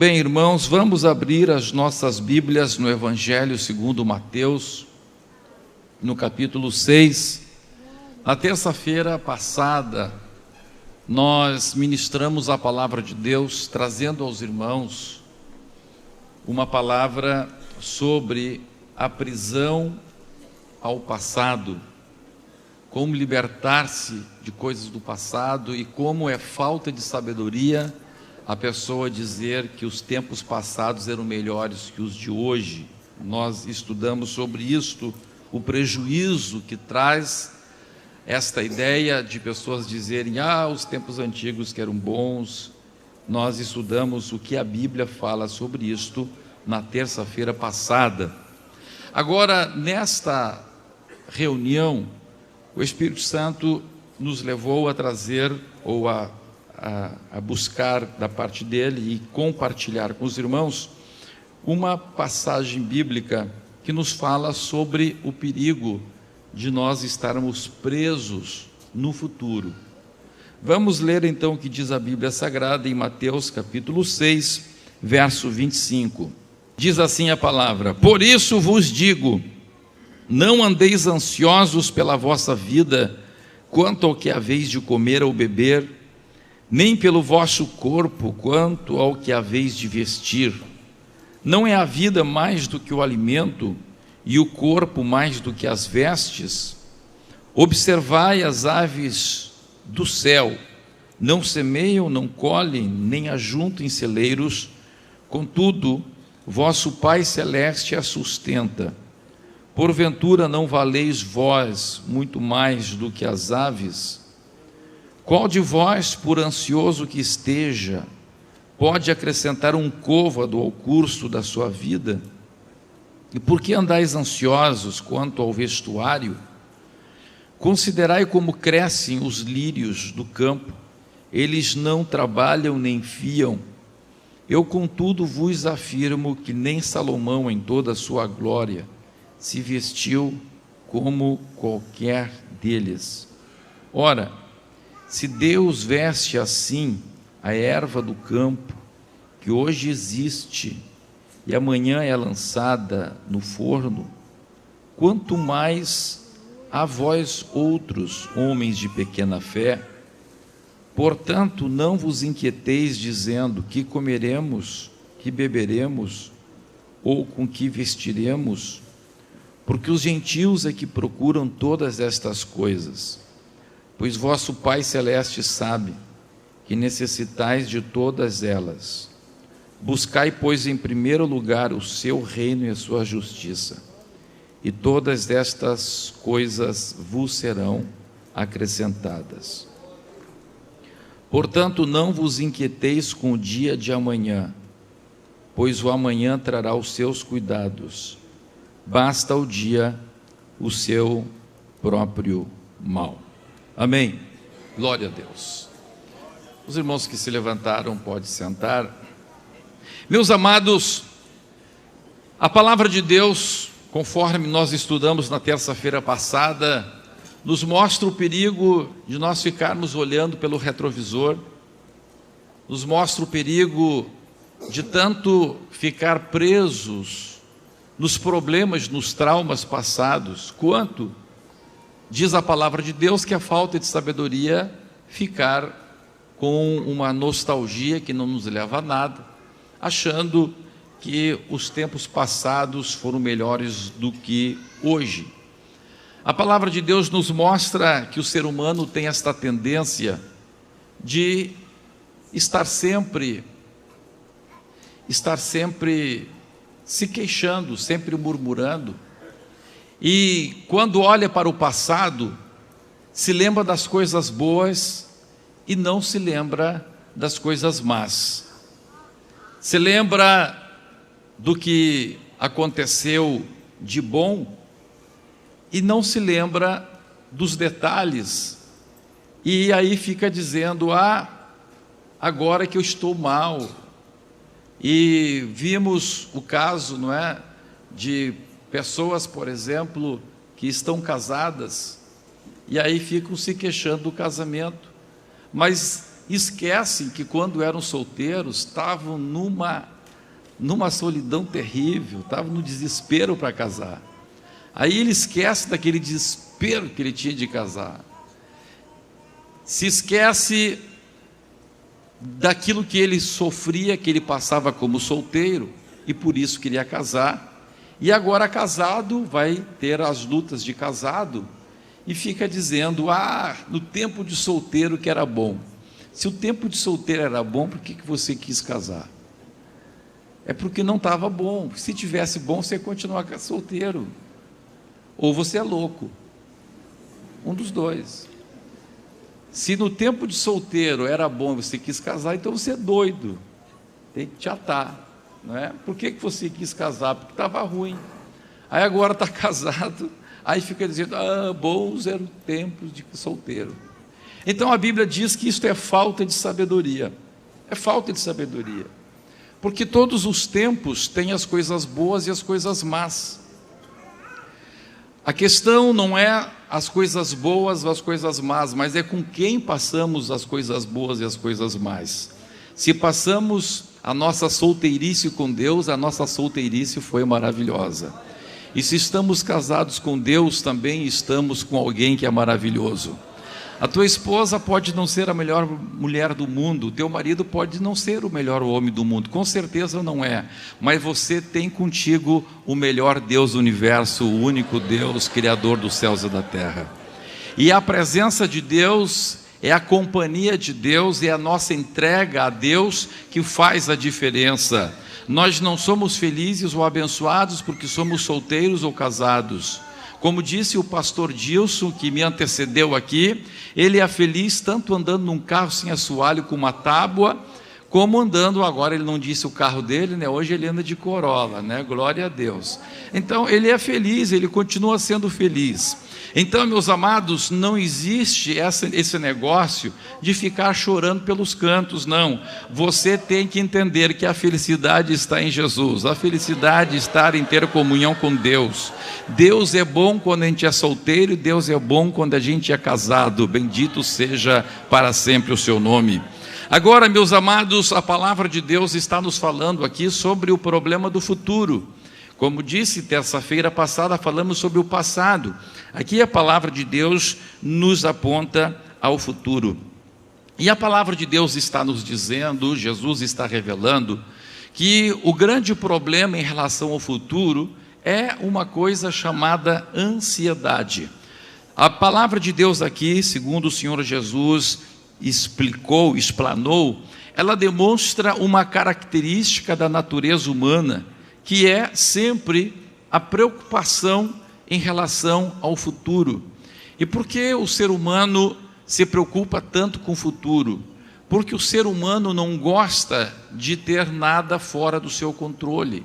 Bem, irmãos, vamos abrir as nossas Bíblias no Evangelho segundo Mateus, no capítulo 6. Na terça-feira passada, nós ministramos a palavra de Deus, trazendo aos irmãos uma palavra sobre a prisão ao passado, como libertar-se de coisas do passado e como é falta de sabedoria a pessoa dizer que os tempos passados eram melhores que os de hoje. Nós estudamos sobre isto, o prejuízo que traz esta ideia de pessoas dizerem, os tempos antigos que eram bons. Nós estudamos o que a Bíblia fala sobre isto na terça-feira passada. Agora, nesta reunião, o Espírito Santo nos levou a trazer, ou a buscar da parte dele e compartilhar com os irmãos uma passagem bíblica que nos fala sobre o perigo de nós estarmos presos no futuro. Vamos ler então o que diz a Bíblia Sagrada em Mateus capítulo 6, verso 25. Diz assim a palavra: Por isso vos digo, não andeis ansiosos pela vossa vida, quanto ao que haveis de comer ou beber, nem pelo vosso corpo, quanto ao que haveis de vestir. Não é a vida mais do que o alimento, e o corpo mais do que as vestes? Observai as aves do céu, não semeiam, não colhem, nem ajuntam em celeiros, contudo, vosso Pai Celeste as sustenta. Porventura não valeis vós muito mais do que as aves? Qual de vós, por ansioso que esteja, pode acrescentar um côvado ao curso da sua vida? E por que andais ansiosos quanto ao vestuário? Considerai como crescem os lírios do campo, eles não trabalham nem fiam. Eu, contudo, vos afirmo que nem Salomão, em toda a sua glória, se vestiu como qualquer deles. Ora, se Deus veste assim a erva do campo, que hoje existe e amanhã é lançada no forno, quanto mais a vós outros, homens de pequena fé. Portanto, não vos inquieteis dizendo: que comeremos, que beberemos, ou com que vestiremos? Porque os gentios é que procuram todas estas coisas. Pois vosso Pai Celeste sabe que necessitais de todas elas. Buscai, pois, em primeiro lugar o seu reino e a sua justiça, e todas estas coisas vos serão acrescentadas. Portanto, não vos inquieteis com o dia de amanhã, pois o amanhã trará os seus cuidados. Basta ao dia o seu próprio mal. Amém. Glória a Deus. Os irmãos que se levantaram podem sentar. Meus amados, a palavra de Deus, conforme nós estudamos na terça-feira passada, nos mostra o perigo de nós ficarmos olhando pelo retrovisor, nos mostra o perigo de tanto ficar presos nos problemas, nos traumas passados, quanto diz a palavra de Deus que a falta de sabedoria ficar com uma nostalgia que não nos leva a nada, achando que os tempos passados foram melhores do que hoje. A palavra de Deus nos mostra que o ser humano tem esta tendência de estar sempre se queixando, sempre murmurando. E quando olha para o passado, se lembra das coisas boas e não se lembra das coisas más. Se lembra do que aconteceu de bom e não se lembra dos detalhes. E aí fica dizendo, agora que eu estou mal. E vimos o caso, não é, de pessoas, por exemplo, que estão casadas e aí ficam se queixando do casamento, mas esquecem que quando eram solteiros estavam numa solidão terrível, estavam no desespero para casar. Aí ele esquece daquele desespero que ele tinha de casar, se esquece daquilo que ele sofria, que ele passava como solteiro, e por isso queria casar, e agora casado vai ter as lutas de casado, e fica dizendo, no tempo de solteiro que era bom. Se o tempo de solteiro era bom, por que você quis casar? É porque não estava bom. Se tivesse bom, você ia continuar solteiro. Ou você é louco. Um dos dois. Se no tempo de solteiro era bom e você quis casar, então você é doido. Tem que te atar. Não é? Por que você quis casar? Porque estava ruim. Aí agora está casado, aí fica dizendo, bons eram tempos de solteiro. Então a Bíblia diz que isso é falta de sabedoria. É falta de sabedoria. Porque todos os tempos têm as coisas boas e as coisas más. A questão não é as coisas boas ou as coisas más, mas é com quem passamos as coisas boas e as coisas más. Se passamos a nossa solteirice com Deus, a nossa solteirice foi maravilhosa. E se estamos casados com Deus, também estamos com alguém que é maravilhoso. A tua esposa pode não ser a melhor mulher do mundo, o teu marido pode não ser o melhor homem do mundo, com certeza não é, mas você tem contigo o melhor Deus do universo, o único Deus, Criador dos céus e da terra. E a presença de Deus, é a companhia de Deus, é a nossa entrega a Deus que faz a diferença. Nós não somos felizes ou abençoados porque somos solteiros ou casados. Como disse o pastor Dilson, que me antecedeu aqui, ele é feliz tanto andando num carro sem assoalho com uma tábua, como andando, agora ele não disse o carro dele, né? Hoje ele anda de Corolla, né? Glória a Deus. Então ele é feliz, ele continua sendo feliz. Então, meus amados, não existe esse negócio de ficar chorando pelos cantos, não. Você tem que entender que a felicidade está em Jesus, a felicidade está em ter comunhão com Deus. Deus é bom quando a gente é solteiro, e Deus é bom quando a gente é casado. Bendito seja para sempre o seu nome. Agora, meus amados, a palavra de Deus está nos falando aqui sobre o problema do futuro. Como disse, terça-feira passada falamos sobre o passado. Aqui a palavra de Deus nos aponta ao futuro. E a palavra de Deus está nos dizendo, Jesus está revelando, que o grande problema em relação ao futuro é uma coisa chamada ansiedade. A palavra de Deus aqui, segundo o Senhor Jesus explanou, ela demonstra uma característica da natureza humana, que é sempre a preocupação em relação ao futuro. E por que o ser humano se preocupa tanto com o futuro? Porque o ser humano não gosta de ter nada fora do seu controle.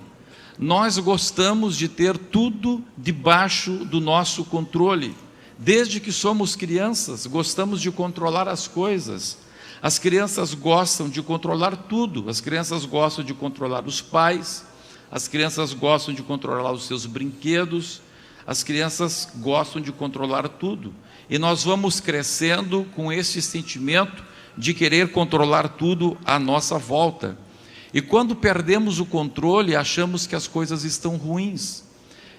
Nós gostamos de ter tudo debaixo do nosso controle. Desde que somos crianças, gostamos de controlar as coisas. As crianças gostam de controlar tudo. As crianças gostam de controlar os pais. As crianças gostam de controlar os seus brinquedos, as crianças gostam de controlar tudo. E nós vamos crescendo com esse sentimento de querer controlar tudo à nossa volta. E quando perdemos o controle, achamos que as coisas estão ruins.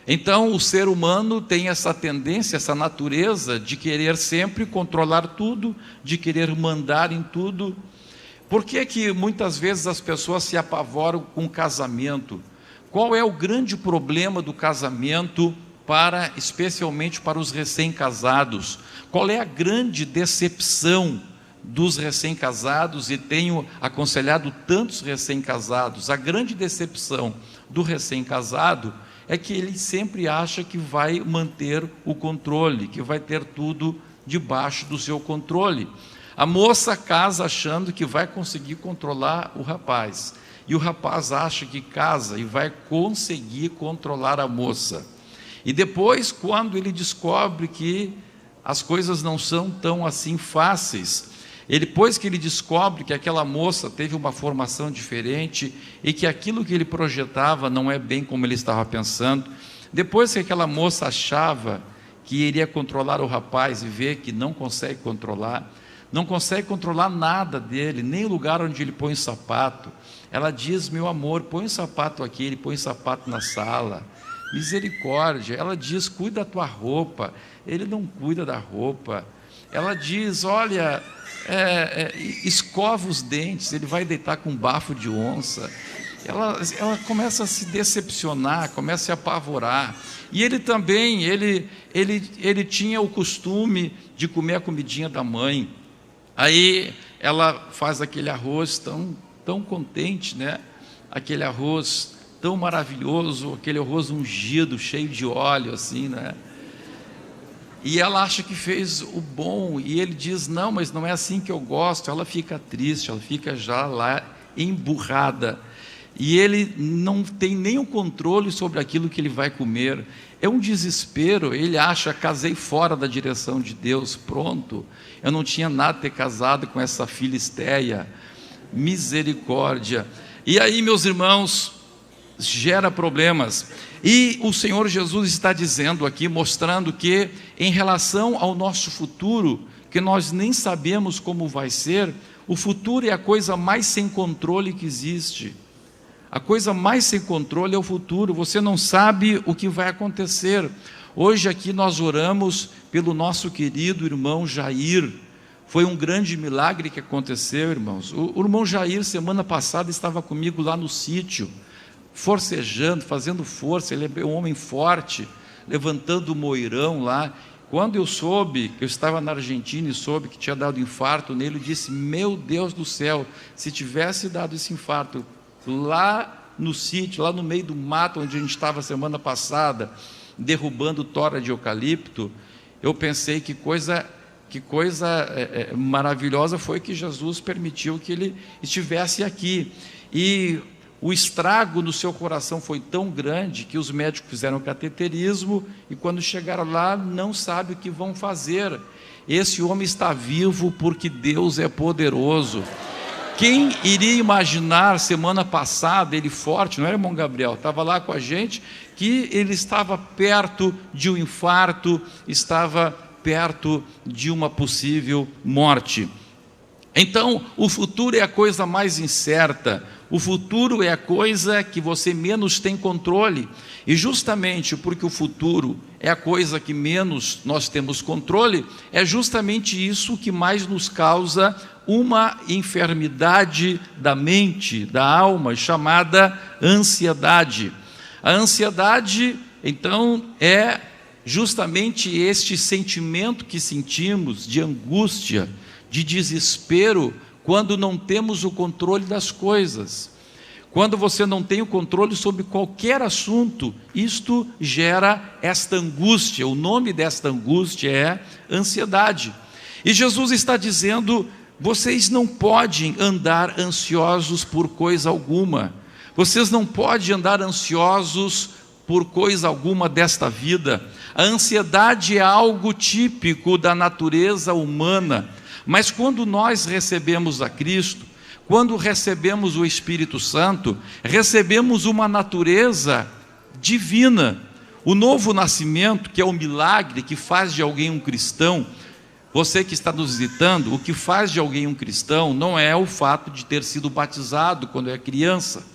Então o ser humano tem essa tendência, essa natureza de querer sempre controlar tudo, de querer mandar em tudo. Por que que muitas vezes as pessoas se apavoram com o casamento? Qual é o grande problema do casamento, especialmente para os recém-casados? Qual é a grande decepção dos recém-casados? E tenho aconselhado tantos recém-casados. A grande decepção do recém-casado é que ele sempre acha que vai manter o controle, que vai ter tudo debaixo do seu controle. A moça casa achando que vai conseguir controlar o rapaz. E o rapaz acha que casa e vai conseguir controlar a moça. E depois, quando ele descobre que as coisas não são tão assim fáceis, depois que ele descobre que aquela moça teve uma formação diferente e que aquilo que ele projetava não é bem como ele estava pensando, depois que aquela moça achava que iria controlar o rapaz e vê que não consegue controlar, não consegue controlar nada dele, nem o lugar onde ele põe o sapato. Ela diz: meu amor, põe o sapato aqui, ele põe o sapato na sala. Misericórdia. Ela diz: cuida da tua roupa, ele não cuida da roupa. Ela diz: olha, escova os dentes, ele vai deitar com um bafo de onça. Ela começa a se decepcionar, começa a se apavorar. E ele também, ele tinha o costume de comer a comidinha da mãe. Aí ela faz aquele arroz tão contente, né? Aquele arroz tão maravilhoso, aquele arroz ungido, cheio de óleo, assim, né? E ela acha que fez o bom, e ele diz: não, mas não é assim que eu gosto. Ela fica triste, ela fica já lá emburrada. E ele não tem nenhum controle sobre aquilo que ele vai comer. É um desespero. Ele acha: casei fora da direção de Deus, pronto, eu não tinha nada a ter casado com essa filisteia. Misericórdia. E aí, meus irmãos, gera problemas. E o Senhor Jesus está dizendo aqui, mostrando que em relação ao nosso futuro, que nós nem sabemos como vai ser, o futuro é a coisa mais sem controle que existe. A coisa mais sem controle é o futuro. Você não sabe o que vai acontecer. Hoje aqui nós oramos pelo nosso querido irmão Jair. Foi um grande milagre que aconteceu, irmãos. O irmão Jair, semana passada, estava comigo lá no sítio, forcejando, fazendo força. Ele é um homem forte, levantando o moirão lá. Quando eu soube, que eu estava na Argentina e soube que tinha dado infarto nele, eu disse: meu Deus do céu, se tivesse dado esse infarto lá no sítio, lá no meio do mato onde a gente estava semana passada, derrubando tora de eucalipto, eu pensei: que coisa maravilhosa foi que Jesus permitiu que ele estivesse aqui. E o estrago no seu coração foi tão grande que os médicos fizeram cateterismo, e quando chegaram lá, não sabem o que vão fazer. Esse homem está vivo porque Deus é poderoso. Quem iria imaginar semana passada, ele forte, não era, irmão Gabriel? Estava lá com a gente, que ele estava perto de um infarto, estava perto de uma possível morte. Então, o futuro é a coisa mais incerta, o futuro é a coisa que você menos tem controle, e justamente porque o futuro é a coisa que menos nós temos controle, é justamente isso que mais nos causa uma enfermidade da mente, da alma, chamada ansiedade. A ansiedade, então, é justamente este sentimento que sentimos de angústia, de desespero, quando não temos o controle das coisas. Quando você não tem o controle sobre qualquer assunto, isto gera esta angústia. O nome desta angústia é ansiedade. E Jesus está dizendo: vocês não podem andar ansiosos por coisa alguma. Vocês não podem andar ansiosos por coisa alguma desta vida. A ansiedade é algo típico da natureza humana. Mas quando nós recebemos a Cristo, quando recebemos o Espírito Santo, recebemos uma natureza divina. O novo nascimento, que é o milagre que faz de alguém um cristão. Você que está nos visitando, o que faz de alguém um cristão não é o fato de ter sido batizado quando é criança.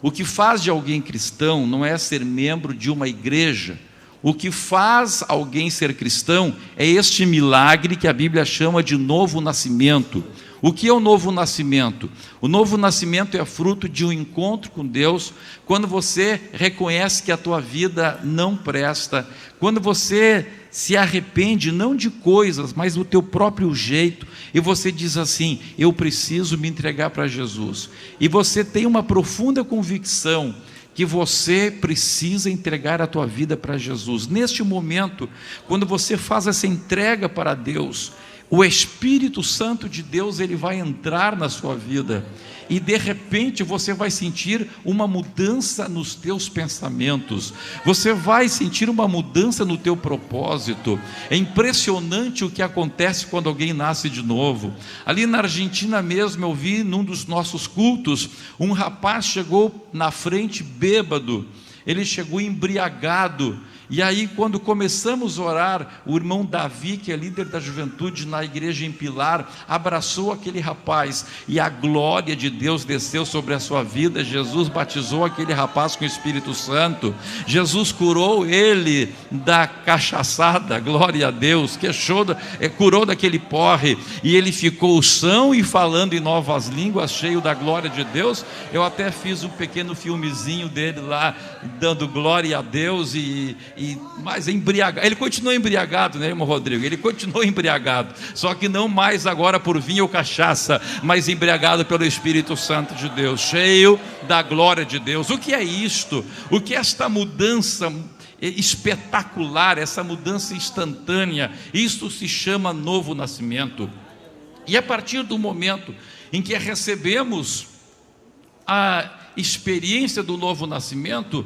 O que faz de alguém cristão não é ser membro de uma igreja. O que faz alguém ser cristão é este milagre que a Bíblia chama de novo nascimento. O que é o novo nascimento? O novo nascimento é fruto de um encontro com Deus, quando você reconhece que a tua vida não presta, quando você se arrepende não de coisas, mas do teu próprio jeito, e você diz assim: eu preciso me entregar para Jesus. E você tem uma profunda convicção que você precisa entregar a tua vida para Jesus. Neste momento, quando você faz essa entrega para Deus, o Espírito Santo de Deus, ele vai entrar na sua vida, e de repente você vai sentir uma mudança nos teus pensamentos, você vai sentir uma mudança no teu propósito. É impressionante o que acontece quando alguém nasce de novo. Ali na Argentina mesmo, eu vi num dos nossos cultos, um rapaz chegou na frente bêbado, ele chegou embriagado, E aí, quando começamos a orar, o irmão Davi, que é líder da juventude na igreja em Pilar, abraçou aquele rapaz, e a glória de Deus desceu sobre a sua vida. Jesus batizou aquele rapaz com o Espírito Santo, Jesus curou ele da cachaçada, glória a Deus, curou daquele porre, e ele ficou são e falando em novas línguas, cheio da glória de Deus. Eu até fiz um pequeno filmezinho dele lá, dando glória a Deus, mas embriagado. Ele continuou embriagado, né, irmão Rodrigo? Ele continuou embriagado, só que não mais agora por vinho ou cachaça, mas embriagado pelo Espírito Santo de Deus, cheio da glória de Deus. O que é isto? O que é esta mudança espetacular, essa mudança instantânea? Isto se chama novo nascimento. E a partir do momento em que recebemos a experiência do novo nascimento,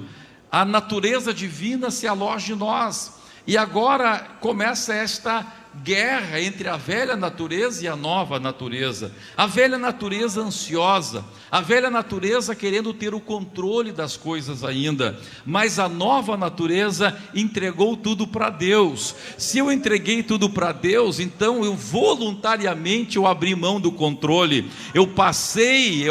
a natureza divina se aloja em nós, e agora começa esta guerra entre a velha natureza e a nova natureza. A velha natureza ansiosa, a velha natureza querendo ter o controle das coisas ainda, mas a nova natureza entregou tudo para Deus. Se eu entreguei tudo para Deus, então eu voluntariamente abri mão do controle, eu passei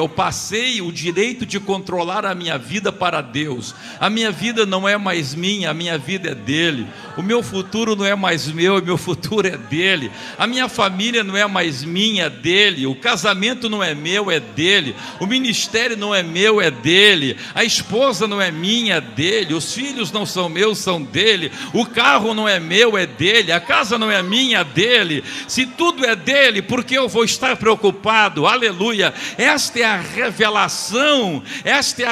o direito de controlar a minha vida para Deus. A minha vida não é mais minha, a minha vida é dele. O meu futuro não é mais meu, o meu futuro é dele. A minha família não é mais minha, é dele. O casamento não é meu, é dele. O ministério não é meu, é dele. A esposa não é minha, é dele. Os filhos não são meus, são dele. O carro não é meu, é dele. A casa não é minha, é dele. Se tudo é dele, por que eu vou estar preocupado? Aleluia. Esta é a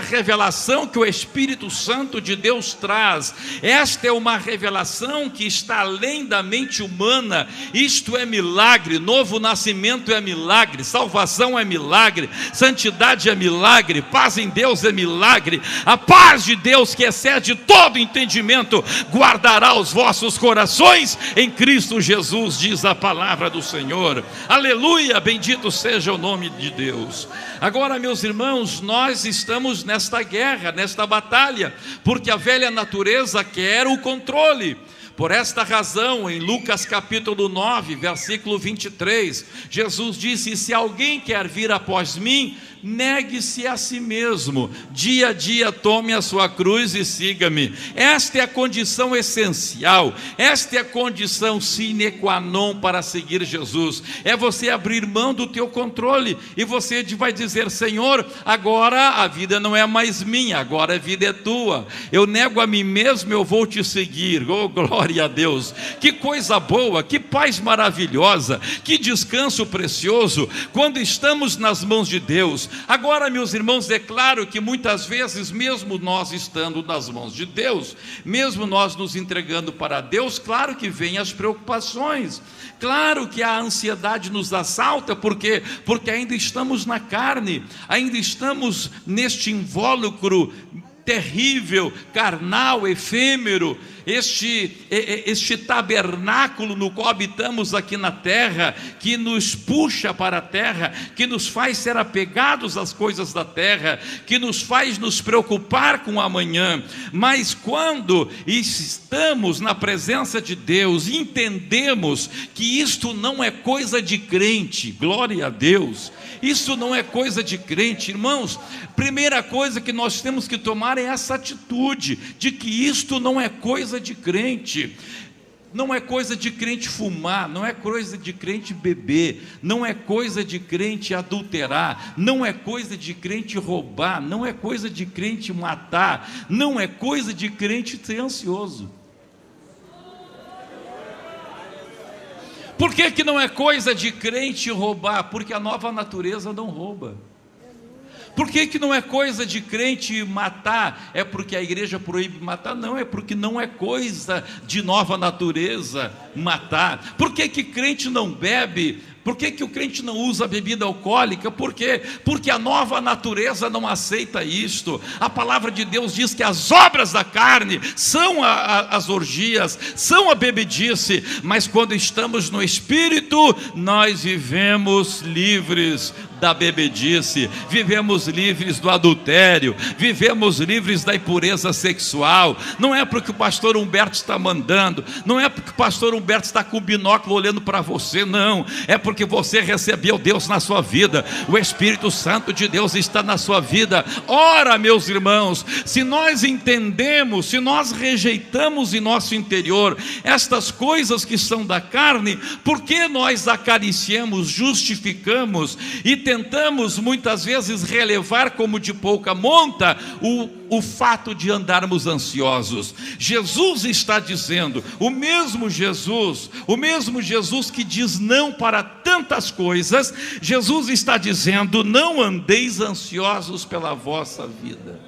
revelação que o Espírito Santo de Deus traz. Esta é uma revelação que está além da mente humana. Isto é milagre. Novo nascimento é milagre, salvação é milagre, santidade é milagre, paz em Deus é milagre. A paz de Deus, que excede todo entendimento, guardará os vossos corações em Cristo Jesus, diz a palavra do Senhor. Aleluia, bendito seja o nome de Deus. Agora, meus irmãos, nós estamos nesta guerra, nesta batalha, porque a velha natureza quer o controle. Por esta razão, em Lucas capítulo 9, versículo 23, Jesus disse: se alguém quer vir após mim, negue-se a si mesmo, dia a dia tome a sua cruz e siga-me. Esta é a condição essencial, esta é a condição sine qua non para seguir Jesus. É você abrir mão do teu controle, e você vai dizer: Senhor, agora a vida não é mais minha, agora a vida é tua. Eu nego a mim mesmo, eu vou te seguir. Oh, glória a Deus! Que coisa boa, que paz maravilhosa, que descanso precioso quando estamos nas mãos de Deus. Agora, meus irmãos, é claro que muitas vezes, mesmo nós estando nas mãos de Deus, mesmo nós nos entregando para Deus, claro que vem as preocupações, claro que a ansiedade nos assalta, porque ainda estamos na carne, ainda estamos neste invólucro terrível, carnal, efêmero, este tabernáculo no qual habitamos aqui na terra, que nos puxa para a terra, que nos faz ser apegados às coisas da terra, que nos faz nos preocupar com o amanhã. Mas quando estamos na presença de Deus, entendemos que isto não é coisa de crente, glória a Deus, isso não é coisa de crente, irmãos. Primeira coisa que nós temos que tomar é essa atitude de que isto não é coisa de crente. Não é coisa de crente fumar, não é coisa de crente beber, não é coisa de crente adulterar, não é coisa de crente roubar, não é coisa de crente matar, não é coisa de crente ser ansioso. Por que não é coisa de crente roubar? Porque a nova natureza não rouba. Por que não é coisa de crente matar? É porque a igreja proíbe matar? Não, é porque não é coisa de nova natureza matar. Por que crente não bebe? Por que o crente não usa bebida alcoólica? Por quê? Porque a nova natureza não aceita isto. A palavra de Deus diz que as obras da carne são as orgias, são a bebedice, mas quando estamos no Espírito, nós vivemos livres. da bebedice, vivemos livres do adultério, vivemos livres da impureza sexual. Não é porque o pastor Humberto está mandando, não é porque o pastor Humberto está com o binóculo olhando para você, não. É porque você recebeu Deus na sua vida, o Espírito Santo de Deus está na sua vida. Ora, meus irmãos, se nós entendemos, se nós rejeitamos em nosso interior estas coisas que são da carne, por que nós acariciamos, justificamos e tentamos muitas vezes relevar como de pouca monta o fato de andarmos ansiosos? Jesus está dizendo, o mesmo Jesus que diz não para tantas coisas, Jesus está dizendo: não andeis ansiosos pela vossa vida.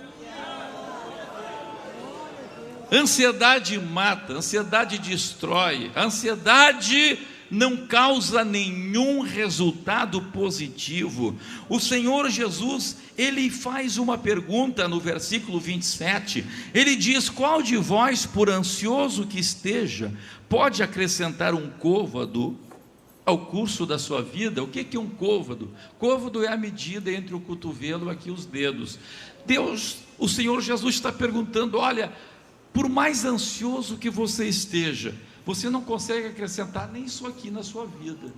Ansiedade mata, ansiedade destrói, ansiedade não causa nenhum resultado positivo. O Senhor Jesus, Ele faz uma pergunta no versículo 27, Ele diz: qual de vós, por ansioso que esteja, pode acrescentar um côvado ao curso da sua vida? O que é um côvado? Côvado é a medida entre o cotovelo e aqui os dedos. O Senhor Jesus está perguntando: olha, por mais ansioso que você esteja, você não consegue acrescentar nem isso aqui na sua vida.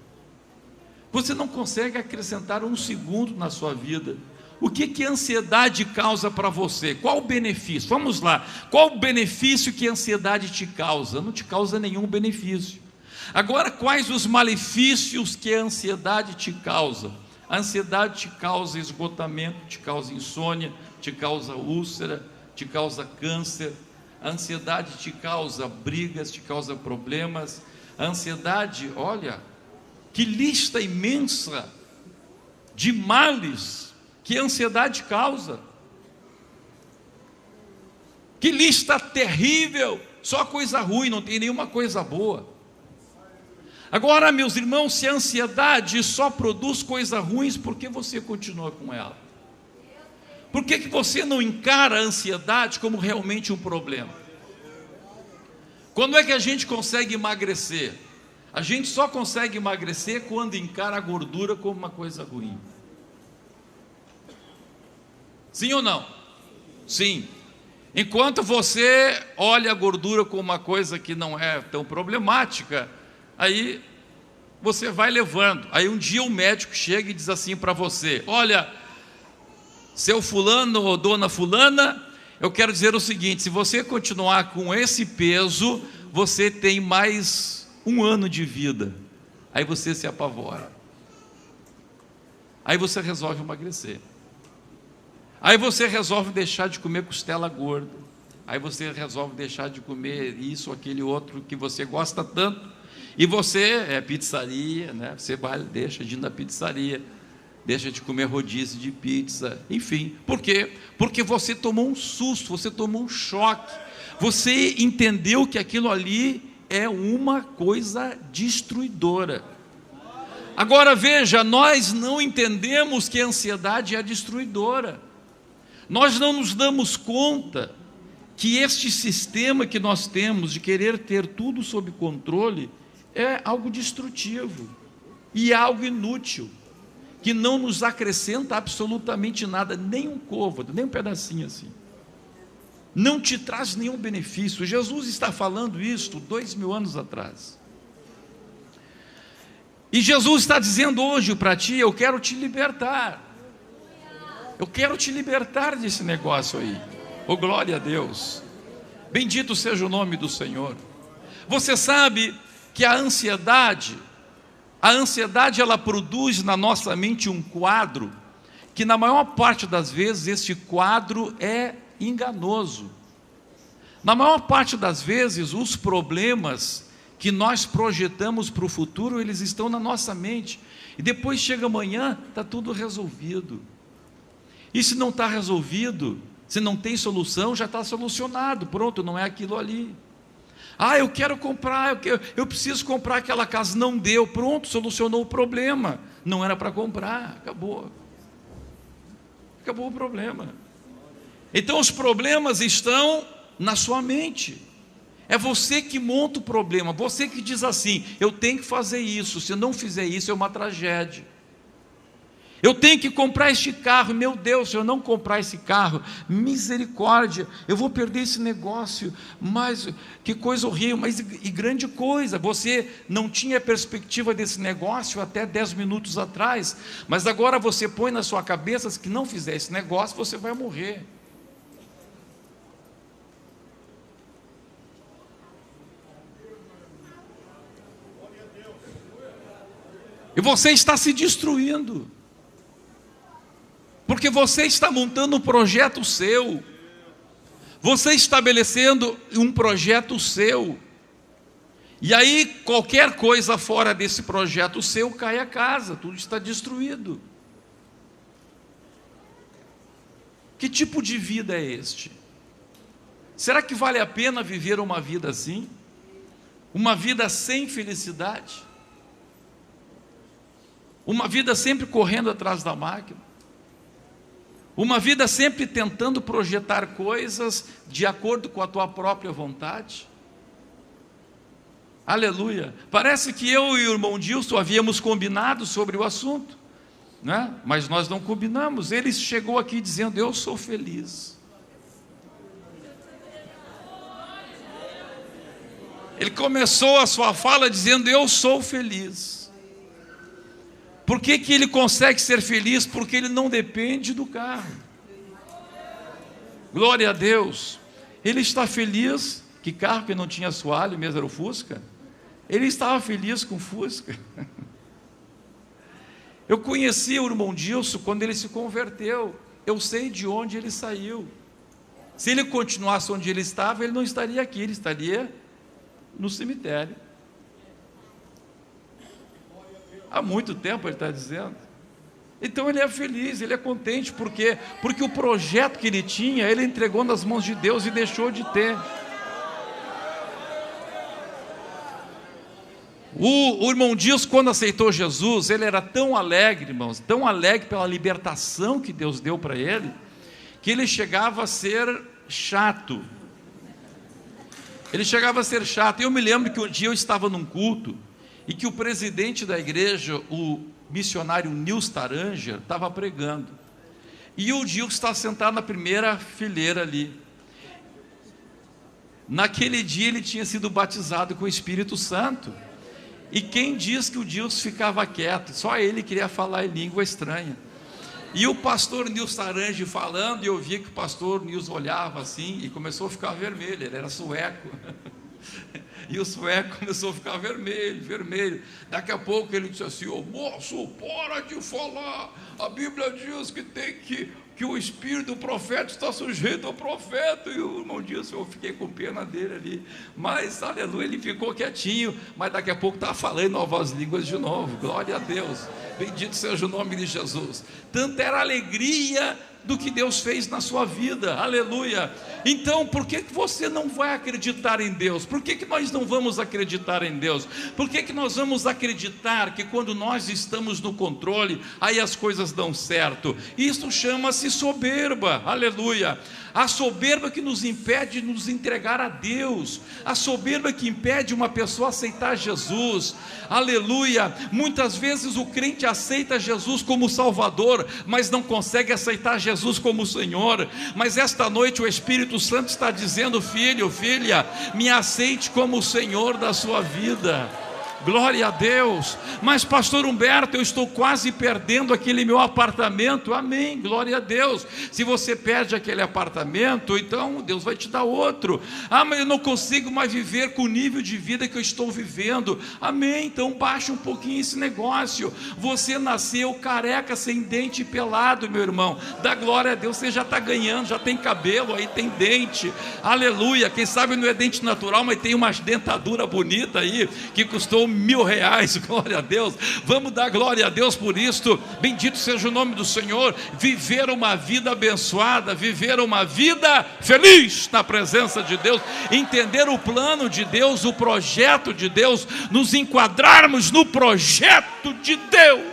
Você não consegue acrescentar um segundo na sua vida. O que a ansiedade causa para você? Qual o benefício? Vamos lá. Qual o benefício que a ansiedade te causa? Não te causa nenhum benefício. Agora, quais os malefícios que a ansiedade te causa? A ansiedade te causa esgotamento, te causa insônia, te causa úlcera, te causa câncer. A ansiedade te causa brigas, te causa problemas. A ansiedade, olha, que lista imensa de males que a ansiedade causa. Que lista terrível, só coisa ruim, não tem nenhuma coisa boa. Agora, meus irmãos, se a ansiedade só produz coisas ruins, por que você continua com ela? Por que você não encara a ansiedade como realmente um problema? Quando é que a gente consegue emagrecer? A gente só consegue emagrecer quando encara a gordura como uma coisa ruim. Sim ou não? Sim. Enquanto você olha a gordura como uma coisa que não é tão problemática, aí você vai levando. Aí um dia o médico chega e diz assim para você: olha, seu fulano ou dona fulana, eu quero dizer o seguinte: se você continuar com esse peso, você tem mais 1 ano de vida. Aí você se apavora. Aí você resolve emagrecer. Aí você resolve deixar de comer costela gorda. Aí você resolve deixar de comer isso, aquele outro que você gosta tanto. E você pizzaria, né? Você deixa de ir na pizzaria, deixa de comer rodízio de pizza, enfim. Por quê? Porque você tomou um susto, você tomou um choque. Você entendeu que aquilo ali é uma coisa destruidora. Agora veja, nós não entendemos que a ansiedade é destruidora. Nós não nos damos conta que este sistema que nós temos de querer ter tudo sob controle é algo destrutivo e algo inútil, que não nos acrescenta absolutamente nada, nem um côvado, nem um pedacinho assim. Não te traz nenhum benefício. Jesus está falando isto 2000 anos atrás. E Jesus está dizendo hoje para ti: eu quero te libertar. Eu quero te libertar desse negócio aí. Oh, glória a Deus. Bendito seja o nome do Senhor. Você sabe que a ansiedade ela produz na nossa mente um quadro, que na maior parte das vezes este quadro é enganoso. Na maior parte das vezes os problemas que nós projetamos para o futuro, eles estão na nossa mente, e depois chega amanhã, está tudo resolvido. E se não está resolvido, se não tem solução, já está solucionado, pronto, não é aquilo ali. Ah, eu quero comprar, eu preciso comprar aquela casa, não deu, pronto, solucionou o problema. Não era para comprar, acabou o problema. Então os problemas estão na sua mente. É você que monta o problema, você que diz assim: eu tenho que fazer isso, se não fizer isso é uma tragédia. Eu tenho que comprar este carro. Meu Deus, se eu não comprar esse carro, misericórdia, eu vou perder esse negócio. Mas que coisa horrível, mas e grande coisa, você não tinha perspectiva desse negócio até 10 minutos atrás, mas agora você põe na sua cabeça que não fizer esse negócio, você vai morrer. E você está se destruindo, porque você está montando um projeto seu, você estabelecendo um projeto seu, e aí qualquer coisa fora desse projeto seu cai a casa, tudo está destruído. Que tipo de vida é este? Será que vale a pena viver uma vida assim? Uma vida sem felicidade? Uma vida sempre correndo atrás da máquina? Uma vida sempre tentando projetar coisas de acordo com a tua própria vontade? Aleluia! Parece que eu e o irmão Dilson havíamos combinado sobre o assunto, né? Mas nós não combinamos. Ele chegou aqui dizendo: eu sou feliz. Ele começou a sua fala dizendo: eu sou feliz. Por que ele consegue ser feliz? Porque ele não depende do carro. Glória a Deus. Ele está feliz. Que carro que não tinha assoalho, mesmo era o Fusca? Ele estava feliz com o Fusca. Eu conheci o irmão Dilson quando ele se converteu. Eu sei de onde ele saiu. Se ele continuasse onde ele estava, ele não estaria aqui, ele estaria no cemitério. Há muito tempo ele está dizendo. Então ele é feliz, ele é contente, porque o projeto que ele tinha, ele entregou nas mãos de Deus e deixou de ter. O irmão Dilson, quando aceitou Jesus, ele era tão alegre, irmãos, tão alegre pela libertação que Deus deu para ele, que ele chegava a ser chato. Ele chegava a ser chato. Eu me lembro que um dia eu estava num culto, e que o presidente da igreja, o missionário Nils Taranger, estava pregando. E o Dilson está sentado na primeira fileira ali. Naquele dia ele tinha sido batizado com o Espírito Santo. E quem diz que o Dilson ficava quieto? Só ele queria falar em língua estranha. E o pastor Nils Taranger falando, e eu via que o pastor Nils olhava assim, e começou a ficar vermelho, ele era sueco. E o sueco começou a ficar vermelho, vermelho. Daqui a pouco ele disse assim: ô moço, para de falar. A Bíblia diz que o espírito do profeta está sujeito ao profeta. E o irmão disse: eu fiquei com pena dele ali. Mas, aleluia, ele ficou quietinho. Mas daqui a pouco estava falando novas línguas de novo. Glória a Deus. Bendito seja o nome de Jesus. Tanta era a alegria do que Deus fez na sua vida, aleluia. Então, por que você não vai acreditar em Deus? Por que nós não vamos acreditar em Deus? Por que nós vamos acreditar que quando nós estamos no controle, aí as coisas dão certo? Isso chama-se soberba, aleluia. A soberba que nos impede de nos entregar a Deus, a soberba que impede uma pessoa a aceitar Jesus, aleluia. Muitas vezes o crente aceita Jesus como Salvador, mas não consegue aceitar Jesus como Senhor. Mas esta noite o Espírito Santo está dizendo: filho, filha, me aceite como o Senhor da sua vida. Glória a Deus. Mas pastor Humberto, eu estou quase perdendo aquele meu apartamento. Amém, glória a Deus. Se você perde aquele apartamento, então Deus vai te dar outro. Ah, mas eu não consigo mais viver com o nível de vida que eu estou vivendo. Amém, então baixa um pouquinho esse negócio. Você nasceu careca, sem dente e pelado, meu irmão. Dá glória a Deus, você já está ganhando, já tem cabelo, aí tem dente. Aleluia. Quem sabe não é dente natural, mas tem uma dentadura bonita aí, que custou R$1000, glória a Deus. Vamos dar glória a Deus por isto. Bendito seja o nome do Senhor. Viver uma vida abençoada, viver uma vida feliz na presença de Deus, entender o plano de Deus, o projeto de Deus, nos enquadrarmos no projeto de Deus.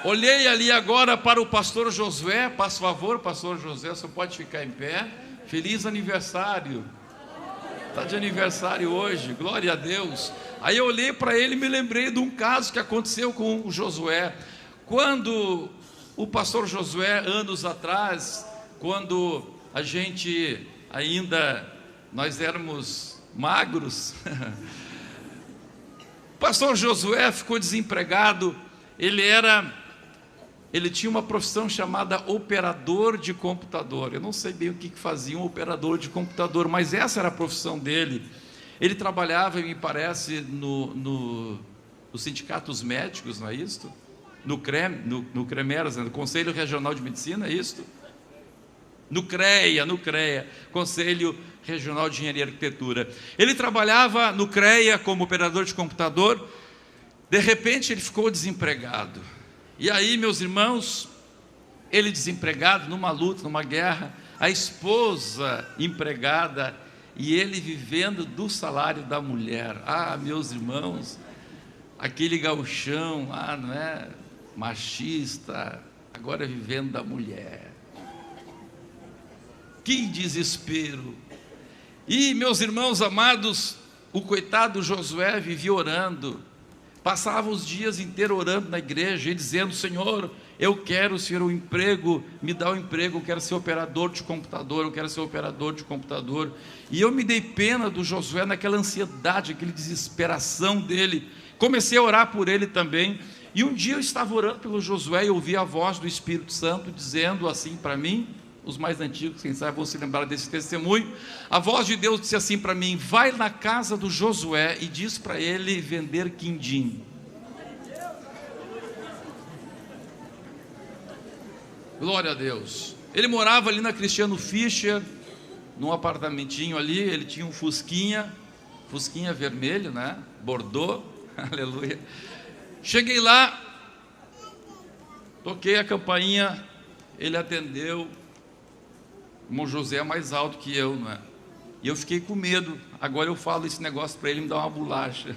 Olhei ali agora para o pastor Josué. Por favor, pastor José, você pode ficar em pé. Feliz aniversário. Está de aniversário hoje, glória a Deus. Aí eu olhei para ele e me lembrei de um caso que aconteceu com o Josué. Quando o pastor Josué, anos atrás, quando a gente nós éramos magros, o pastor Josué ficou desempregado. Ele tinha uma profissão chamada operador de computador. Eu não sei bem o que fazia um operador de computador, mas essa era a profissão dele. Ele trabalhava, me parece, nos sindicatos médicos, não é isso? No CREMERS, no Conselho Regional de Medicina, é isso? No CREA, Conselho Regional de Engenharia e Arquitetura. Ele trabalhava no CREA como operador de computador. De repente ele ficou desempregado. E aí, meus irmãos, ele desempregado, numa luta, numa guerra, a esposa empregada e ele vivendo do salário da mulher. Ah, meus irmãos, aquele gauchão, não é machista, agora vivendo da mulher. Que desespero! E, meus irmãos amados, o coitado Josué vivia orando. Passava os dias inteiros orando na igreja e dizendo: Senhor, eu quero ser um emprego, me dá um emprego, eu quero ser operador de computador, eu quero ser operador de computador. E eu me dei pena do Josué naquela ansiedade, aquela desesperação dele. Comecei a orar por ele também. E um dia eu estava orando pelo Josué e ouvi a voz do Espírito Santo dizendo assim para mim. Os mais antigos, quem sabe, vão se lembrar desse testemunho. A voz de Deus disse assim para mim: vai na casa do Josué e diz para ele vender quindim. Glória a Deus. Ele morava ali na Cristiano Fischer, num apartamentinho ali. Ele tinha um fusquinha vermelho, né? Bordô, aleluia. Cheguei lá, toquei a campainha, ele atendeu. O irmão José é mais alto que eu, não é? E eu fiquei com medo. Agora eu falo esse negócio para ele me dar uma bolacha.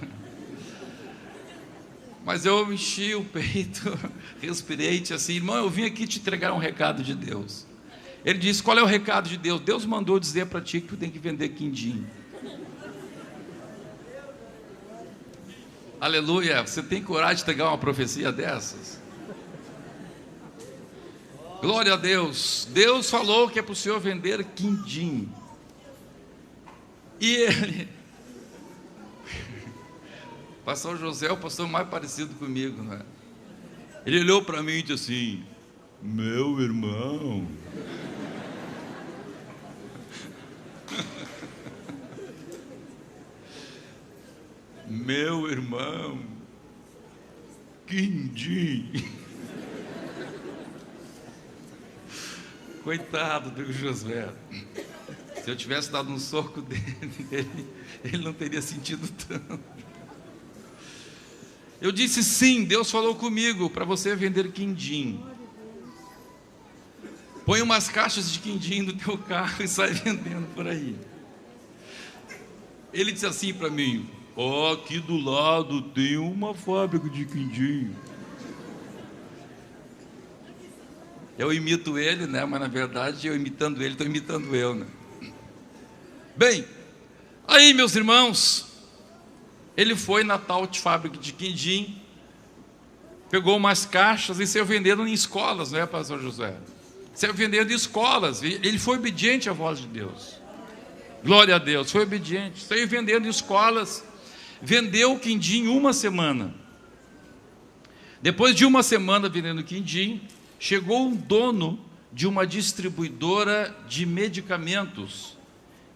Mas eu enchi o peito, respirei e disse assim: irmão, eu vim aqui te entregar um recado de Deus. Ele disse: qual é o recado de Deus? Deus mandou dizer para ti que tu tem que vender quindim. Aleluia. Você tem coragem de entregar uma profecia dessas? Glória a Deus. Deus falou que é para o senhor vender quindim. E ele, pastor José é o pastor mais parecido comigo, não é? Ele olhou para mim e disse assim: meu irmão, meu irmão, quindim. Coitado do Josué. Se eu tivesse dado um soco dele, ele não teria sentido tanto. Eu disse: sim, Deus falou comigo para você vender quindim. Põe umas caixas de quindim no teu carro e sai vendendo por aí. Ele disse assim para mim: aqui do lado tem uma fábrica de quindim. Eu imito ele, né? Mas na verdade eu imitando ele, estou imitando eu, né? Bem, aí, meus irmãos, ele foi na tal de fábrica de quindim, pegou umas caixas e saiu vendendo em escolas, não é, pastor José? Saiu vendendo em escolas. Ele foi obediente à voz de Deus. Glória a Deus, foi obediente. Saiu vendendo em escolas. Vendeu o quindim uma semana. Depois de uma semana vendendo quindim, chegou um dono de uma distribuidora de medicamentos,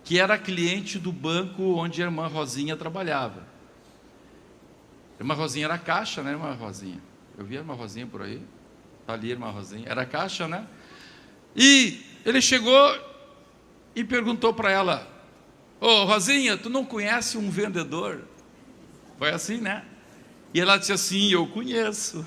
que era cliente do banco onde a irmã Rosinha trabalhava. A irmã Rosinha era caixa, né, irmã Rosinha? Eu vi a irmã Rosinha por aí. Está ali a irmã Rosinha. Era caixa, né? E ele chegou e perguntou para ela: ô Rosinha, tu não conhece um vendedor? Foi assim, né? E ela disse assim: eu conheço.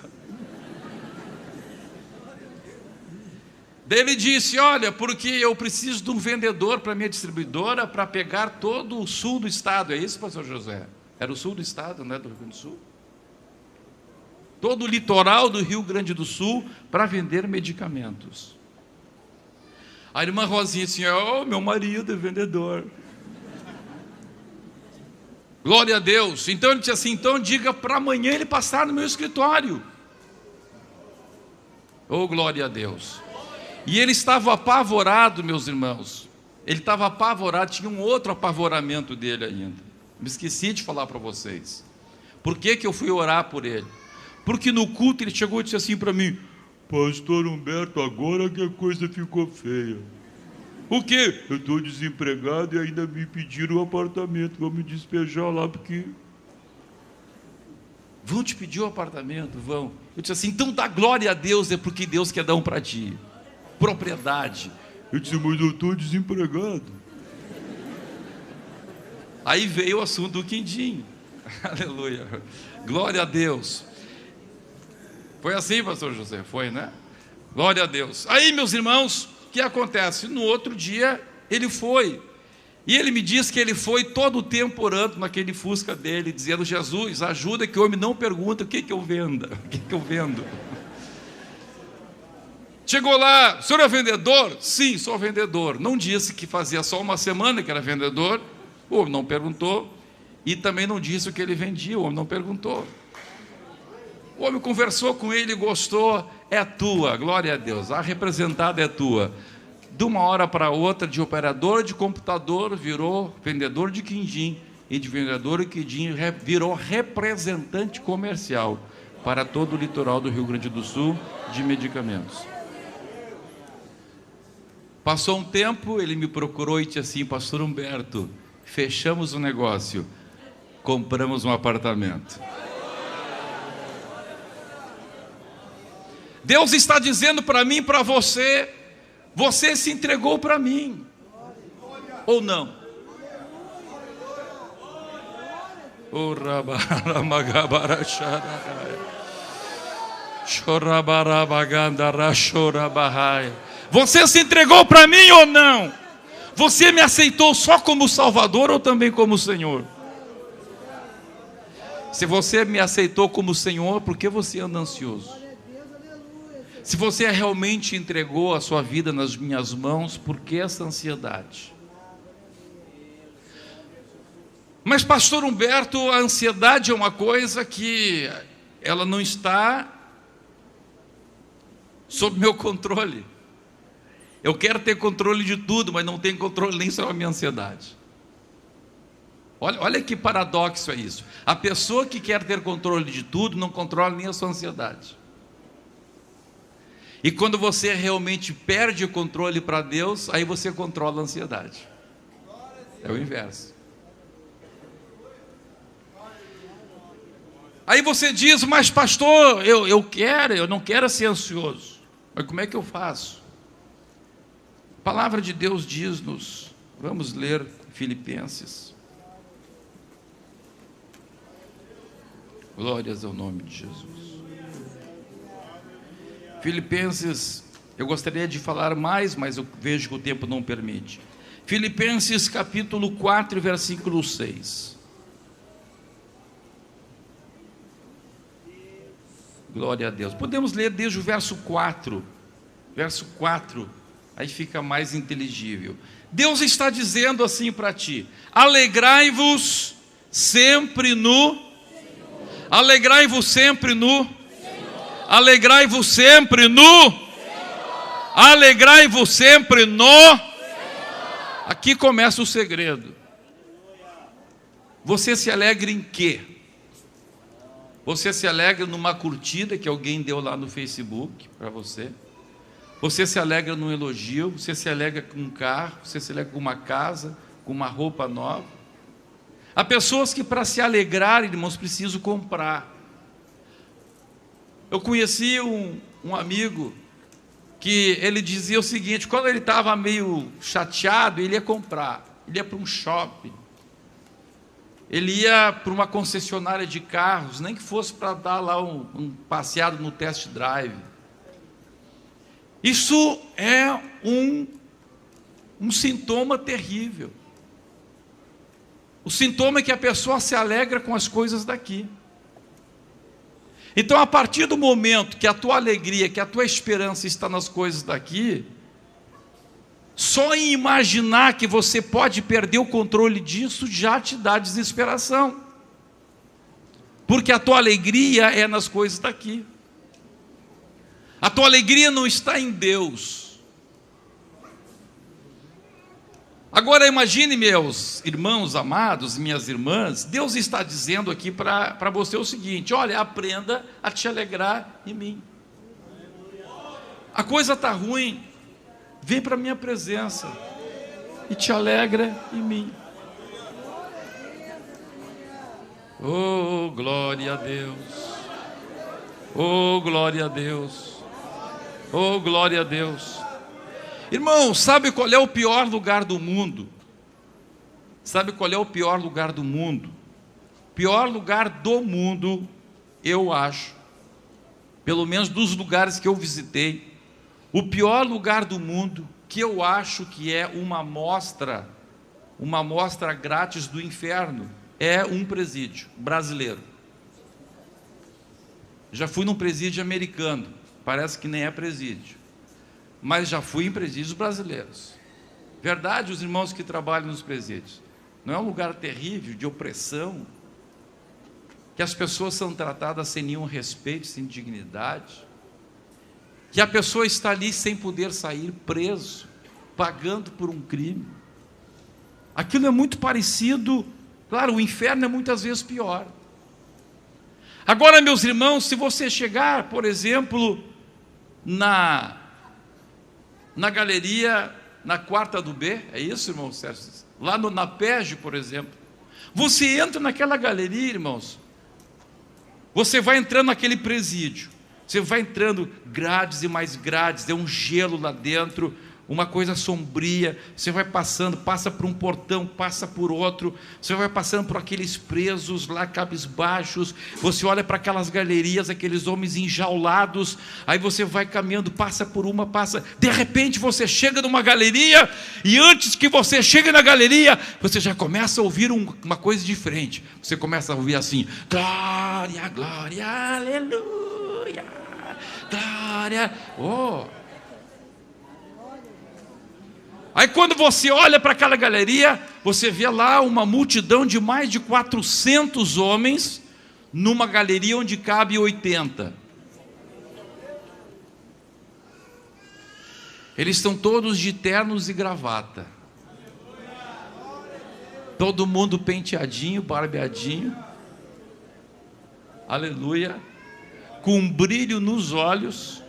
Daí ele disse: olha, porque eu preciso de um vendedor para minha distribuidora para pegar todo o sul do estado. É isso, pastor José? Era o sul do estado, né, do Rio Grande do Sul? Todo o litoral do Rio Grande do Sul para vender medicamentos. A irmã Rosinha disse: oh, meu marido é vendedor. Glória a Deus. Então ele disse assim: então diga para amanhã ele passar no meu escritório. Oh, glória a Deus. E ele estava apavorado, meus irmãos. Ele estava apavorado, tinha um outro apavoramento dele ainda. Me esqueci de falar para vocês. Por que que eu fui orar por ele? Porque no culto ele chegou e disse assim para mim: pastor Humberto, agora que a coisa ficou feia. O quê? Eu estou desempregado e ainda me pediram um apartamento. Vão me despejar lá porque... Vão te pedir um apartamento? Vão. Eu disse assim: então dá glória a Deus, é porque Deus quer dar um para ti. Propriedade. Eu disse: mas eu estou desempregado. Aí veio o assunto do quindim. Aleluia. Glória a Deus. Foi assim, pastor José? Foi, né? Glória a Deus. Aí, meus irmãos, o que acontece? No outro dia, ele foi. E ele me disse que ele foi todo o tempo orando naquele Fusca dele, dizendo: Jesus, ajuda que o homem não pergunta o que que eu venda. O que que eu vendo? Chegou lá: o senhor é vendedor? Sim, sou vendedor. Não disse que fazia só uma semana que era vendedor. O homem não perguntou. E também não disse o que ele vendia. O homem não perguntou. O homem conversou com ele, gostou. É tua, glória a Deus, a representada é tua. De uma hora para outra, de operador de computador, virou vendedor de quindim. E de vendedor de quindim, virou representante comercial para todo o litoral do Rio Grande do Sul de medicamentos. Passou um tempo, ele me procurou e disse assim: pastor Humberto, fechamos o negócio, compramos um apartamento. Deus está dizendo para mim e para você: você se entregou para mim, ou não? Você se entregou para mim ou não? Você me aceitou só como Salvador ou também como Senhor? Se você me aceitou como Senhor, por que você anda ansioso? Se você realmente entregou a sua vida nas minhas mãos, por que essa ansiedade? Mas pastor Humberto, a ansiedade é uma coisa que ela não está sob meu controle. Eu quero ter controle de tudo, mas não tenho controle nem sobre a minha ansiedade. Olha que paradoxo é isso. A pessoa que quer ter controle de tudo não controla nem a sua ansiedade. E quando você realmente perde o controle para Deus, aí você controla a ansiedade. É o inverso. Aí você diz: mas pastor, eu não quero ser ansioso. Mas como é que eu faço? A palavra de Deus diz-nos, vamos ler Filipenses. Glórias ao nome de Jesus. Filipenses, eu gostaria de falar mais, mas eu vejo que o tempo não permite. Filipenses capítulo 4, versículo 6. Glória a Deus. Podemos ler desde o verso 4. Verso 4, aí fica mais inteligível. Deus está dizendo assim para ti: alegrai-vos sempre no... Alegrai-vos sempre no... Alegrai-vos sempre no... Alegrai-vos sempre no... Aqui começa o segredo. Você se alegra em quê? Você se alegra numa curtida que alguém deu lá no Facebook para você? Você se alegra num elogio? Você se alegra com um carro? Você se alegra com uma casa? Com uma roupa nova? Há pessoas que para se alegrar, irmãos, precisam comprar. Eu conheci um amigo que ele dizia o seguinte: quando ele estava meio chateado, ele ia comprar, ele ia para um shopping, ele ia para uma concessionária de carros, nem que fosse para dar lá um passeado no test drive. Isso é um sintoma terrível. O sintoma é que a pessoa se alegra com as coisas daqui. Então, a partir do momento que a tua alegria, que a tua esperança está nas coisas daqui, Só em imaginar que você pode perder o controle disso já te dá desesperação. Porque a tua alegria é nas coisas daqui. A tua alegria não está em Deus. Agora imagine, meus irmãos amados, minhas irmãs, Deus está dizendo aqui para você o seguinte: olha, aprenda a te alegrar em mim. A coisa está ruim, vem para a minha presença e te alegra em mim. Oh, glória a Deus! Oh, glória a Deus! Oh, glória a Deus! Irmão, sabe qual é o pior lugar do mundo? Sabe qual é o pior lugar do mundo? Pior lugar do mundo, eu acho, pelo menos dos lugares que eu visitei, o pior lugar do mundo, que eu acho que é uma amostra grátis do inferno, é um presídio brasileiro. Já fui num presídio americano, parece que nem é presídio, mas já fui em presídios brasileiros. Verdade, os irmãos que trabalham nos presídios, não é um lugar terrível de opressão, que as pessoas são tratadas sem nenhum respeito, sem dignidade, que a pessoa está ali sem poder sair, preso, pagando por um crime. Aquilo é muito parecido, claro, o inferno é muitas vezes pior. Agora, meus irmãos, se você chegar, por exemplo, na galeria, na quarta do B, é isso, irmão Sérgio? Lá na PEG, por exemplo, você entra naquela galeria, irmãos, você vai entrando naquele presídio, você vai entrando grades e mais grades, é um gelo lá dentro, uma coisa sombria, você vai passando, passa por um portão, passa por outro, você vai passando por aqueles presos lá cabisbaixos, você olha para aquelas galerias, aqueles homens enjaulados, aí você vai caminhando, passa por uma, de repente você chega numa galeria, e antes que você chegue na galeria, você já começa a ouvir uma coisa diferente, você começa a ouvir assim, glória, glória, aleluia, glória, oh. Aí quando você olha para aquela galeria, você vê lá uma multidão de mais de 400 homens, numa galeria onde cabe 80. Eles estão todos de ternos e gravata. Todo mundo penteadinho, barbeadinho. Aleluia. Com um brilho nos olhos.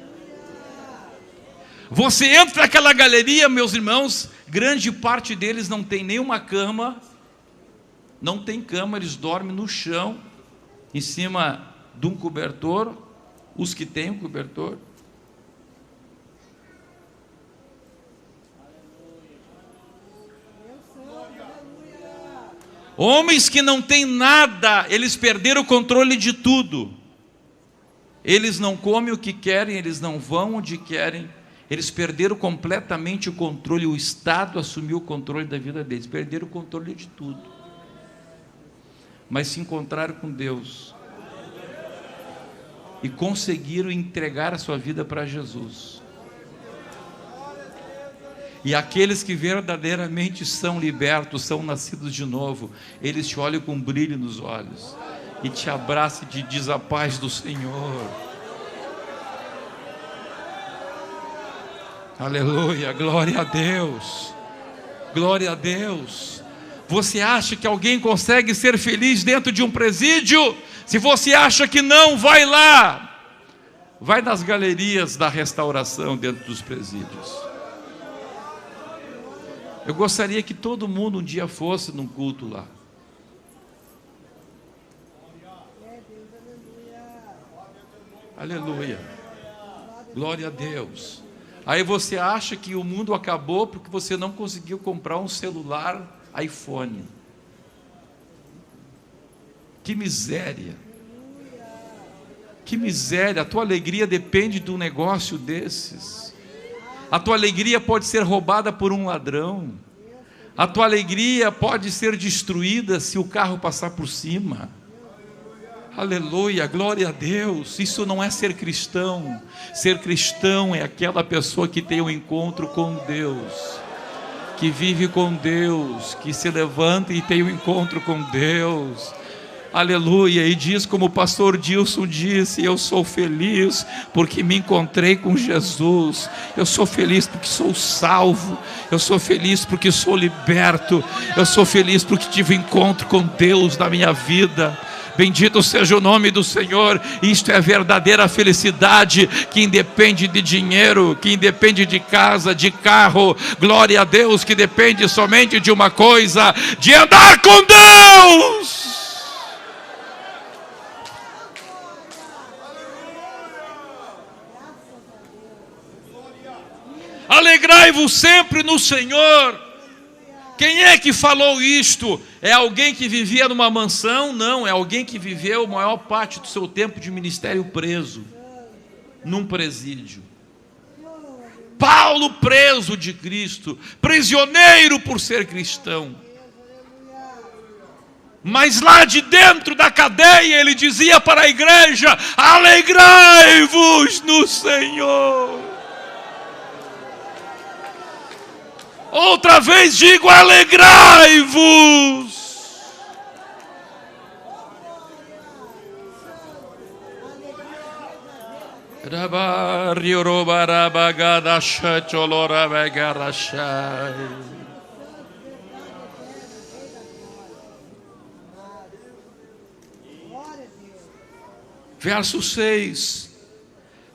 Você entra naquela galeria, meus irmãos, grande parte deles não tem nenhuma cama, não tem cama, eles dormem no chão, em cima de um cobertor, os que têm um cobertor. Homens que não têm nada, eles perderam o controle de tudo. Eles não comem o que querem, eles não vão onde querem. Eles perderam completamente o controle, o Estado assumiu o controle da vida deles, perderam o controle de tudo. Mas se encontraram com Deus e conseguiram entregar a sua vida para Jesus. E aqueles que verdadeiramente são libertos, são nascidos de novo, eles te olham com brilho nos olhos e te abraçam e te dizem a paz do Senhor. Aleluia, glória a Deus, glória a Deus. Você acha que alguém consegue ser feliz dentro de um presídio? Se você acha que não, vai lá, vai nas galerias da restauração dentro dos presídios. Eu gostaria que todo mundo um dia fosse num culto lá. Aleluia, glória a Deus. Aí você acha que o mundo acabou porque você não conseguiu comprar um celular iPhone. Que miséria. Que miséria. A tua alegria depende de um negócio desses. A tua alegria pode ser roubada por um ladrão. A tua alegria pode ser destruída se o carro passar por cima. Aleluia, glória a Deus. Isso não é ser cristão. Ser cristão é aquela pessoa que tem um encontro com Deus. que vive com Deus, que se levanta e tem um encontro com Deus. Aleluia, e diz como o pastor Dilson disse: eu sou feliz porque me encontrei com Jesus, eu sou feliz porque sou salvo, eu sou feliz porque sou liberto, eu sou feliz porque tive encontro com Deus na minha vida. Bendito seja o nome do Senhor. Isto é verdadeira felicidade, que independe de dinheiro, que independe de casa, de carro. Glória a Deus, que depende somente de uma coisa: de andar com Deus. Alegrai-vos sempre no Senhor. Quem é que falou isto? É alguém que vivia numa mansão? Não, é alguém que viveu a maior parte do seu tempo de ministério preso, num presídio. Paulo, preso de Cristo, prisioneiro por ser cristão. Mas lá de dentro da cadeia ele dizia para a igreja: alegrai-vos no Senhor. Outra vez digo: alegrai-vos. Verso 6: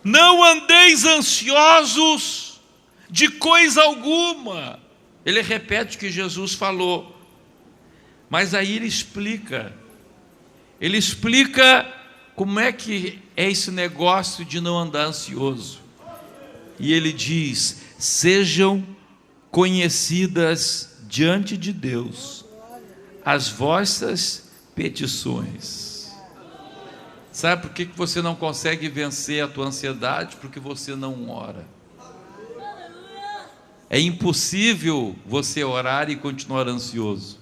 não andeis ansiosos de coisa alguma. Ele repete o que Jesus falou, mas aí ele explica como é que é esse negócio de não andar ansioso. E ele diz: sejam conhecidas diante de Deus as vossas petições. Sabe por que você não consegue vencer a tua ansiedade? Porque você não ora. É impossível você orar e continuar ansioso.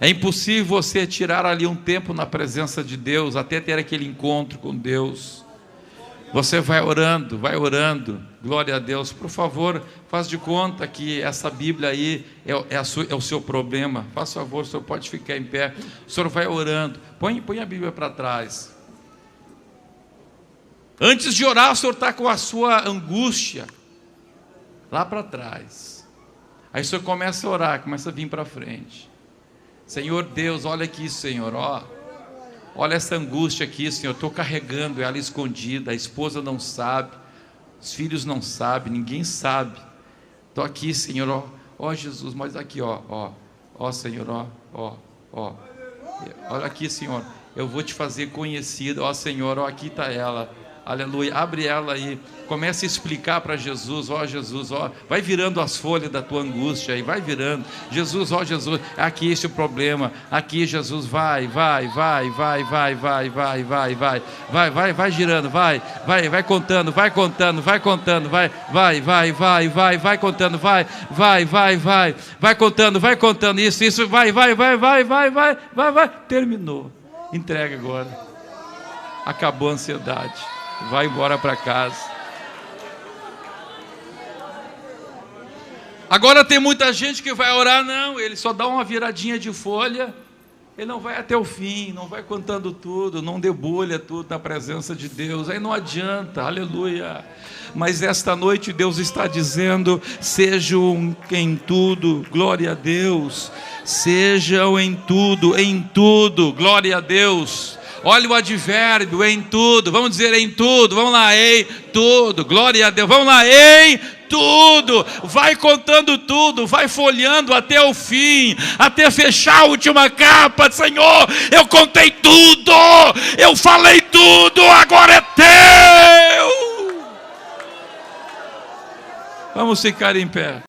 É impossível você tirar ali um tempo na presença de Deus, até ter aquele encontro com Deus. Você vai orando, glória a Deus. Por favor, faz de conta que essa Bíblia aí é o seu problema. Faz favor, o senhor pode ficar em pé. O senhor vai orando, põe a Bíblia para trás. Antes de orar, o senhor está com a sua angústia lá para trás. Aí o senhor começa a orar, começa a vir para frente. Senhor Deus, olha aqui, Senhor, olha essa angústia aqui, Senhor, estou carregando ela escondida, a esposa não sabe, os filhos não sabem, ninguém sabe. Estou aqui, Senhor, ó Jesus, mas aqui, ó Senhor, olha aqui, Senhor, eu vou te fazer conhecido, ó Senhor, aqui está ela. Aleluia, abre ela aí, comece a explicar para Jesus: Jesus, vai virando as folhas da tua angústia aí, vai virando. Jesus, Jesus, aqui esse é o problema, aqui Jesus, vai girando, vai contando, vai contando, vai contando, vai contando, vai contando, isso, vai, terminou, entrega agora, acabou a ansiedade. Vai embora para casa. Agora tem muita gente que vai orar, não, ele só dá uma viradinha de folha, ele não vai até o fim, não vai contando tudo, não debulha tudo na presença de Deus, aí não adianta, aleluia. Mas esta noite Deus está dizendo: sejam em tudo, glória a Deus, sejam em tudo, glória a Deus. Olha o advérbio, em tudo. Vamos dizer em tudo. Vamos lá, em tudo. Glória a Deus. Vamos lá, em tudo. Vai contando tudo. Vai folheando até o fim. Até fechar a última capa. Senhor, eu contei tudo. Eu falei tudo. Agora é teu. Vamos ficar em pé.